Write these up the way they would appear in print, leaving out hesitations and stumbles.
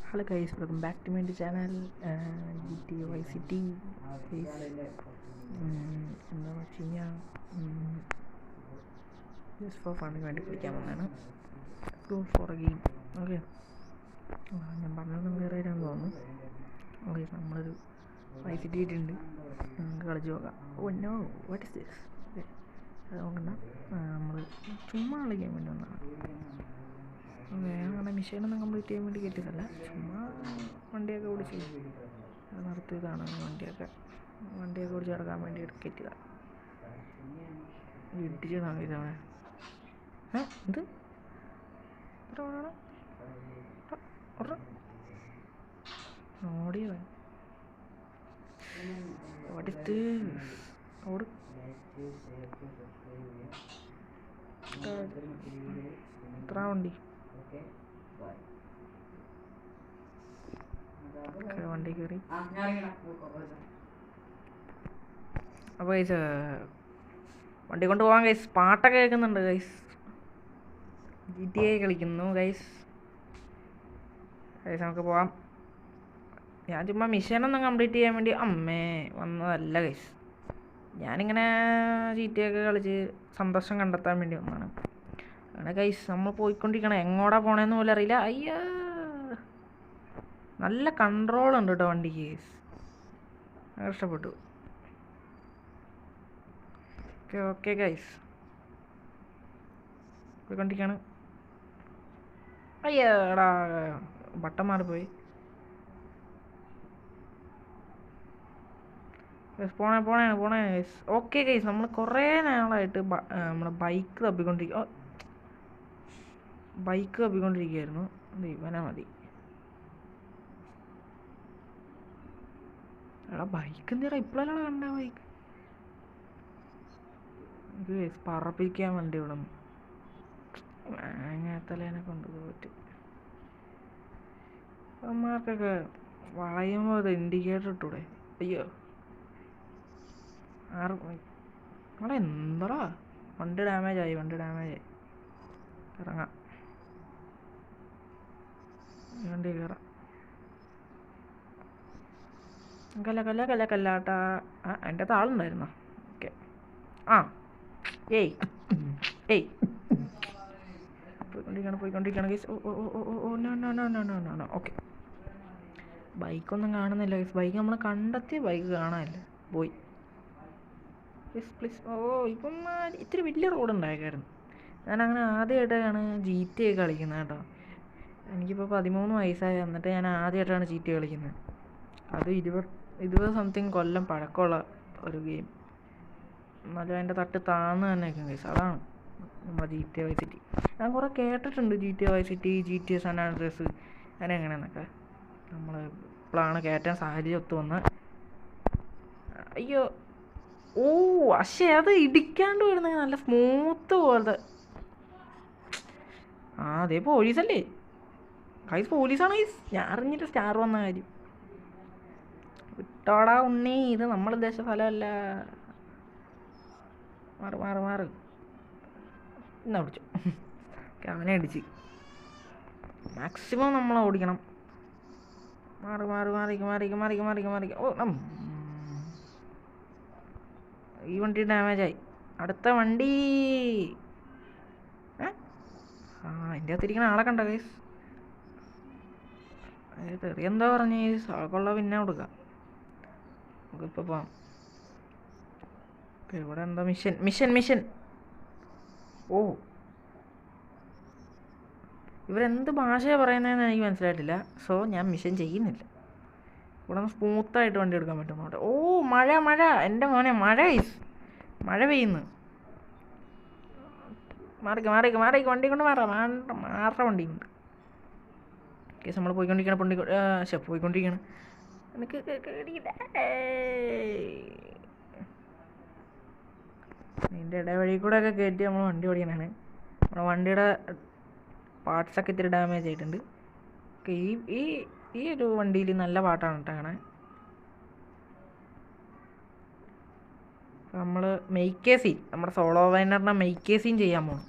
Hello guys, welcome back to my channel GTA Vice City guys. എന്താണെന്ന് വെച്ച് കഴിഞ്ഞാൽ just for ഫണ്ണിന് വേണ്ടി കളിക്കാൻ വന്നതാണ്. Four A game. ഓക്കെ, ഞാൻ പറഞ്ഞത് വേറെ ആരാന്ന് തോന്നുന്നു. ഓക്കെ, നമ്മളൊരു വൈസ് സിറ്റി ആയിട്ടുണ്ട്, നമുക്ക് കളിച്ച് നോക്കാം. Oh no, what is this? അതുകൊണ്ടാണ് നമ്മൾ ചുമ്മാ കളിക്കാൻ വേണ്ടി വന്നതാണ്. അങ്ങനെ മിഷനൊന്നും കംപ്ലീറ്റ് ചെയ്യാൻ വേണ്ടി കയറ്റിയതല്ല, ചുമ്മാ വണ്ടിയൊക്കെ ഓടിച്ച് നിർത്തിയതാണ്. വണ്ടിയൊക്കെ ഓടിച്ച് നടക്കാൻ വേണ്ടി കയറ്റിയതാണ്. ഇടിച്ചതാണ് ഇതാണ്. ഇത് ഓടിയോ? ഓടിത്ത് ഓട്. എത്ര വണ്ടി? വണ്ടി കയറി. അപ്പോൾ ഗൈസ് വണ്ടി കൊണ്ട് പോകാൻ ഗൈസ്. പാട്ടൊക്കെ കേൾക്കുന്നുണ്ട് ഗൈസ്. GTA കളിക്കുന്നു ഗൈസ്. നമുക്ക് പോവാം. ഞാൻ ചുമ്മാ മിഷനൊന്നും കംപ്ലീറ്റ് ചെയ്യാൻ വേണ്ടി വന്നതല്ല ഗൈസ്. ഞാനിങ്ങനെ GTA ഒക്കെ കളിച്ച് സന്തോഷം കണ്ടെത്താൻ വേണ്ടി വന്നതാണ്. അങ്ങനെ ഗൈസ് നമ്മൾ പോയിക്കൊണ്ടിരിക്കണം. എങ്ങോട്ടാ പോണേന്ന് പോലും അറിയില്ല. അയ്യോ, നല്ല കൺട്രോൾ ഉണ്ട് കേട്ടോ വണ്ടിക്ക് ഗൈസ്. ഇഷ്ടപ്പെട്ടു. ഓക്കെ ഗൈസ്, പോയിക്കൊണ്ടിരിക്കുകയാണ്. അയ്യടാ, ബട്ടൺ മാറിപ്പോയി. പോണേ ഗൈസ്. ഓക്കെ ഗൈസ്, നമ്മൾ കുറേ നാളായിട്ട് നമ്മുടെ ബൈക്ക് തപ്പിക്കൊണ്ടിരിക്കുകയായിരുന്നു. ഇവനെ മതി. എടാ, ബൈക്ക് എന്തിനാ ഇപ്പോഴല്ല കണ്ട ബൈക്ക്? ഗൈസ് പറപ്പിക്കാൻ വണ്ടി ഇവിടെ മാങ്ങാത്തലേനെ കൊണ്ട് പോയിട്ട് അമ്മമാർക്കൊക്കെ വളയുമ്പോൾ അത് ഇൻഡിക്കേറ്റർ ഇട്ടൂടെ? അയ്യോ, അവിടെ എന്താടാ? വണ്ടി ഡാമേജ് ആയി. ഇറങ്ങാം, വണ്ടി കയറാം. കല്ലാട്ടാ. എൻ്റെ അകത്ത് ആളുണ്ടായിരുന്നോ? ഓക്കെ. പോയിക്കൊണ്ടിരിക്കണം ഗൈസ്. ഓക്കെ, ബൈക്കൊന്നും കാണുന്നില്ല ഗൈസ്. ബൈക്ക് നമ്മൾ കണ്ടെത്തി, ബൈക്ക് കാണാനില്ല, പോയി. പ്ലീസ്. ഇപ്പം ഇത്തിരി വലിയ റോഡ് ഉണ്ടായിരുന്നു. ഞാനങ്ങനെ ആദ്യമായിട്ടാണ് GTA കളിക്കുന്നത് കേട്ടോ. എനിക്കിപ്പോൾ 13 വയസ്സായി. എന്നിട്ട് ഞാൻ ആദ്യമായിട്ടാണ് GTA കളിക്കുന്നത്. അത് 20 സംതിങ് കൊല്ലം പഴക്കമുള്ള ഒരു ഗെയിം. എന്നാലും അതിൻ്റെ തട്ട് താന്ന് തന്നെ നിൽക്കും ഗൈസ്. അതാണ് നമ്മുടെ GTA Vice City. ഞാൻ കുറേ കേട്ടിട്ടുണ്ട് GTA Vice City, GTA San Andreas അങ്ങനെ എങ്ങനെയെന്നൊക്കെ. നമ്മൾ ഇപ്പോഴാണ് കയറ്റാൻ സാഹചര്യം ഒത്തു വന്ന്. അയ്യോ, പക്ഷേ അത് ഇടിക്കാണ്ട് വരുന്നെങ്കിൽ നല്ല സ്മൂത്ത് പോലത്തെ. അതേ പോലീസല്ലേ ഗൈസ്? പോലീസാണ് ഗൈസ്. ഞാൻ അറിഞ്ഞിട്ട് സ്റ്റാർ വന്ന കാര്യം. വിട്ടോടാ ഉണ്ണി, ഇത് നമ്മൾ ഉദ്ദേശിച്ച സ്ഥലമല്ല. മാറ് എന്നാ പിടിച്ചു. അവനെ അടിച്ച്. മാക്സിമം നമ്മൾ ഓടിക്കണം. മാറിക്ക്. ഈ വണ്ടി ഡാമേജായി. അടുത്ത വണ്ടി. എൻ്റെ അകത്തിരിക്കണ ആളെ കണ്ട ഗൈസ്? തെറിയെന്താ പറഞ്ഞു ഗൈസ്? ആൾക്കുള്ള പിന്നെ കൊടുക്കാം. നമുക്കിപ്പോൾ പോവാം. ഇവിടെ എന്താ മിഷൻ? ഓ, ഇവരെന്ത് ഭാഷയാണ് പറയുന്നതെന്ന് എനിക്ക് മനസ്സിലായിട്ടില്ല. സോ ഞാൻ മിഷൻ ചെയ്യുന്നില്ല. ഇവിടെ നിന്ന് സ്മൂത്തായിട്ട് വണ്ടി എടുക്കാൻ പറ്റുന്നുണ്ട്. ഓ, മഴ എൻ്റെ മോനെ, മഴ പെയ്യുന്നു. മാറിക്ക് വണ്ടി കൊണ്ട് മാറ വണ്ടി കൊണ്ട്. കേസ് നമ്മൾ പോയിക്കൊണ്ടിരിക്കണം. എനിക്ക് ഇതിൻ്റെ ഇടവഴി കൂടെ ഒക്കെ കയറ്റി നമ്മൾ വണ്ടി ഓടിക്കാനാണ്. നമ്മുടെ വണ്ടിയുടെ പാർട്സൊക്കെ ഇത്തിരി ഡാമേജ് ആയിട്ടുണ്ട്. ഈ ഒരു വണ്ടിയിൽ നല്ല പാട്ടാണ് കേട്ടോ കാണാൻ. നമ്മൾ മെയ്ക്കേസീൻ, നമ്മുടെ സോളോ വൈനറിനെ ചെയ്യാൻ പോകണം.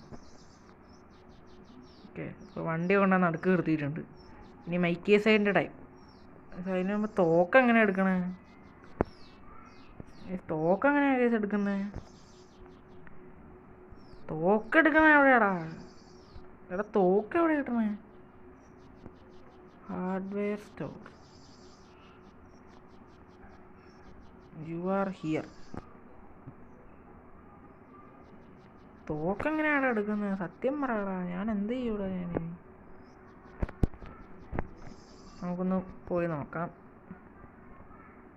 ഓക്കെ, ഇപ്പോൾ വണ്ടി കൊണ്ടുവന്ന് നടുക്ക് നിർത്തിയിട്ടുണ്ട്. ഇനി മൈക്കേ സൈഡിൻ്റെ ടൈം. അതിന് മുമ്പ് തോക്ക് എങ്ങനെ എടുക്കണേ? തോക്ക് എങ്ങനെയാണ് കേസ് എടുക്കുന്നത്? തോക്ക് എടുക്കണേ എവിടെയാടാ? എടാ തോക്ക് എവിടെ കിട്ടണേ? Hardware store. You are here. തോക്ക് എങ്ങനെയാണ് എടുക്കുന്നത്? സത്യം പറയടാ, ഞാൻ എന്ത് ചെയ്യൂടാ? ഞാൻ നമുക്കൊന്ന് പോയി നോക്കാം.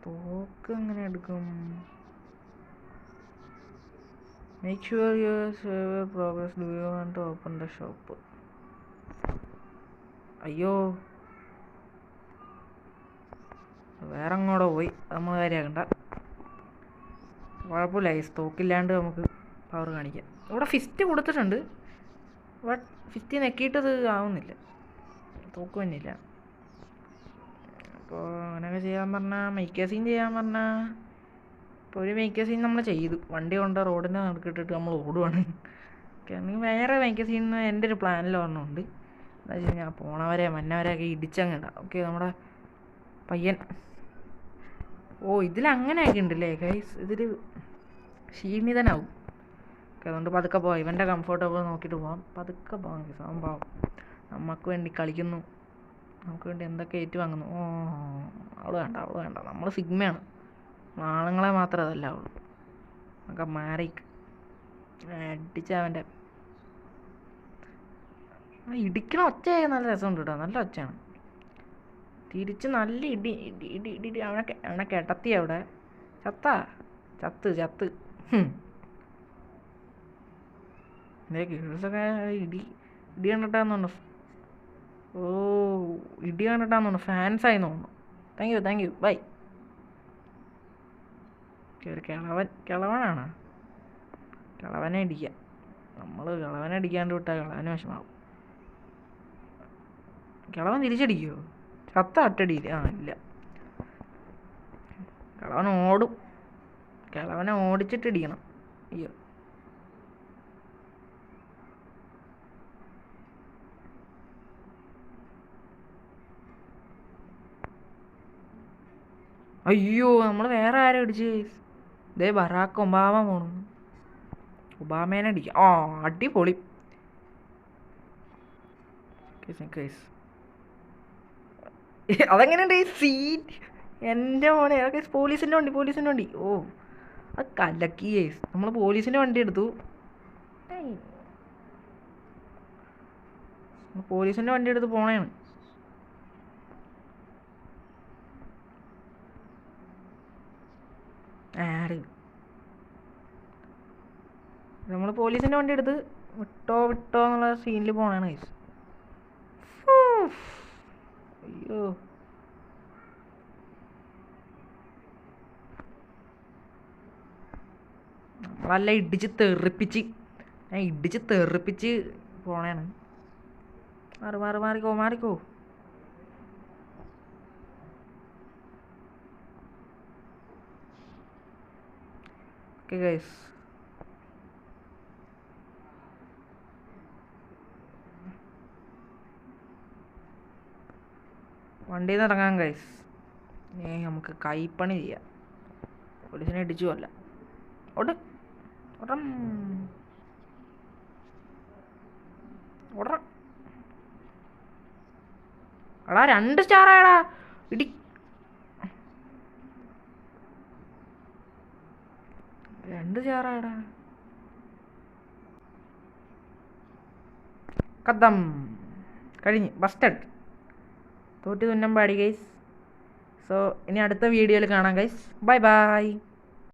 തോക്ക് എങ്ങനെ എടുക്കും? Make sure your saver progress. Do you want to open the shop? അയ്യോ, വേറെ അങ്ങോട്ടോ പോയി. നമ്മൾ കാര്യമാക്കണ്ട, കുഴപ്പമില്ല. ഈ തോക്കില്ലാണ്ട് നമുക്ക് പവർ കാണിക്കാം. ഇവിടെ ഫിസ്റ്റ് കൊടുത്തിട്ടുണ്ട്, ബട്ട് ഫിസ്റ്റ് നെക്കിയിട്ടത് ആവുന്നില്ല, തോക്ക് തന്നെയില്ല. അപ്പോൾ അങ്ങനെയൊക്കെ ചെയ്യാൻ പറഞ്ഞാൽ, മേക്ക് സീൻ ചെയ്യാൻ പറഞ്ഞാൽ, ഇപ്പോൾ ഒരു മേക്ക് സീൻ നമ്മൾ ചെയ്തു. വണ്ടി കൊണ്ട് റോഡിൻ്റെ നടുക്കിട്ടിട്ട് നമ്മൾ ഓടുവാണ്. ഓക്കെ, അല്ലെങ്കിൽ വേറെ മേക്ക് സീൻ എൻ്റെ ഒരു പ്ലാനിൽ ഒരെണ്ണമുണ്ട്. എന്താ വെച്ച് കഴിഞ്ഞാൽ പോണവരെ മന്നവരെയൊക്കെ ഇടിച്ചങ്ങിടാം. ഓക്കെ, നമ്മുടെ പയ്യൻ. ഓ, ഇതിലങ്ങനെയൊക്കെ ഉണ്ടല്ലേ ഗൈസ്? ഇതിൽ ക്ഷീണിതനാവും. ഓക്കെ, അതുകൊണ്ട് പതുക്കെ പോവാം. ഇവൻ്റെ കംഫർട്ടബിൾ നോക്കിയിട്ട് പോവാം. പതുക്കെ പോവാം ഗൈസ്. അവൻ പാവം നമുക്ക് വേണ്ടി കളിക്കുന്നു, നമുക്ക് വേണ്ടി എന്തൊക്കെ ഏറ്റുവാങ്ങുന്നു. ഓ, അവൾ വേണ്ട, അവൾ വേണ്ട. നമ്മൾ സിഗ്മയാണ്, ആണുങ്ങളെ മാത്രം അതല്ല അവള്. നമുക്ക് മാറിക്ക് അടിച്ച അവൻ്റെ ഇടിക്കണ ഒച്ചയായി നല്ല രസമുണ്ട് കേട്ടോ. നല്ല ഒച്ചയാണ്. തിരിച്ച് നല്ല ഇടി ഇടി ഇടി ഇടി ഇടി. അവനെ കിടത്തി അവിടെ. ചത്ത് ഇതേ ഗേൾസൊക്കെ ഇടി കണ്ടിട്ടാന്ന് തോന്നുന്നു. ഓ, ഇടി കണ്ടിട്ടാന്ന് തോന്നുന്നു. ഫാൻസായി തോന്നുന്നു. Thank you bye. ഒരു കിളവനാണ്. കിളവനെ ഇടിക്കുക. നമ്മൾ കിളവനെ അടിക്കാണ്ട് വിട്ടാൽ കിളവന് വിഷമാവും. കിളവൻ തിരിച്ചടിക്കുമോ? ചത്ത അട്ടടിയിൽ ഇല്ല. കിളവൻ ഓടും. കിളവനെ ഓടിച്ചിട്ട് ഇടിക്കണം. അയ്യോ, അയ്യോ, നമ്മൾ വേറെ ആരും ഇടിച്ച്. ഇതേ ബറാക്ക് ഒബാമ പോണു. ഒബാമേനെ അടിക്കാം. ആ, അടിപൊളി. അതെങ്ങനെയുണ്ട് ഈ സീറ്റ്? എൻ്റെ മോനെ, അതൊക്കെ പോലീസിൻ്റെ വണ്ടി. ഓ, അത് കലക്കി കേസ്. നമ്മൾ പോലീസിൻ്റെ വണ്ടി എടുത്തു. പോലീസിൻ്റെ വണ്ടി എടുത്ത് പോണേണ്. നമ്മൾ പോലീസിൻ്റെ വണ്ടി എടുത്ത് വിട്ടോ എന്നുള്ള സീനിൽ പോണേണ് കേസ്. അയ്യോ, നമ്മളല്ല ഇടിച്ച് തെറിപ്പിച്ച് പോണേണ്. മാറിക്കോ. ഓക്കെ ഗൈസ്, വണ്ടിയിൽ നിന്ന് ഇറങ്ങാം ഗൈസ്. നമുക്ക് കൈപ്പണി ചെയ്യാം. പോലീസിനെ ഇടിച്ചു അല്ല. എടാ 2 സ്റ്റാർ ആയടാ. ഇടി 2 സ്റ്റാർ ആയടാ. കഥം കഴിഞ്ഞ്. ബസ്റ്റഡ്. തോറ്റ് തുന്നം പാടി ഗൈസ്. സോ ഇനി അടുത്ത വീഡിയോയിൽ കാണാം ഗൈസ്. ബൈ.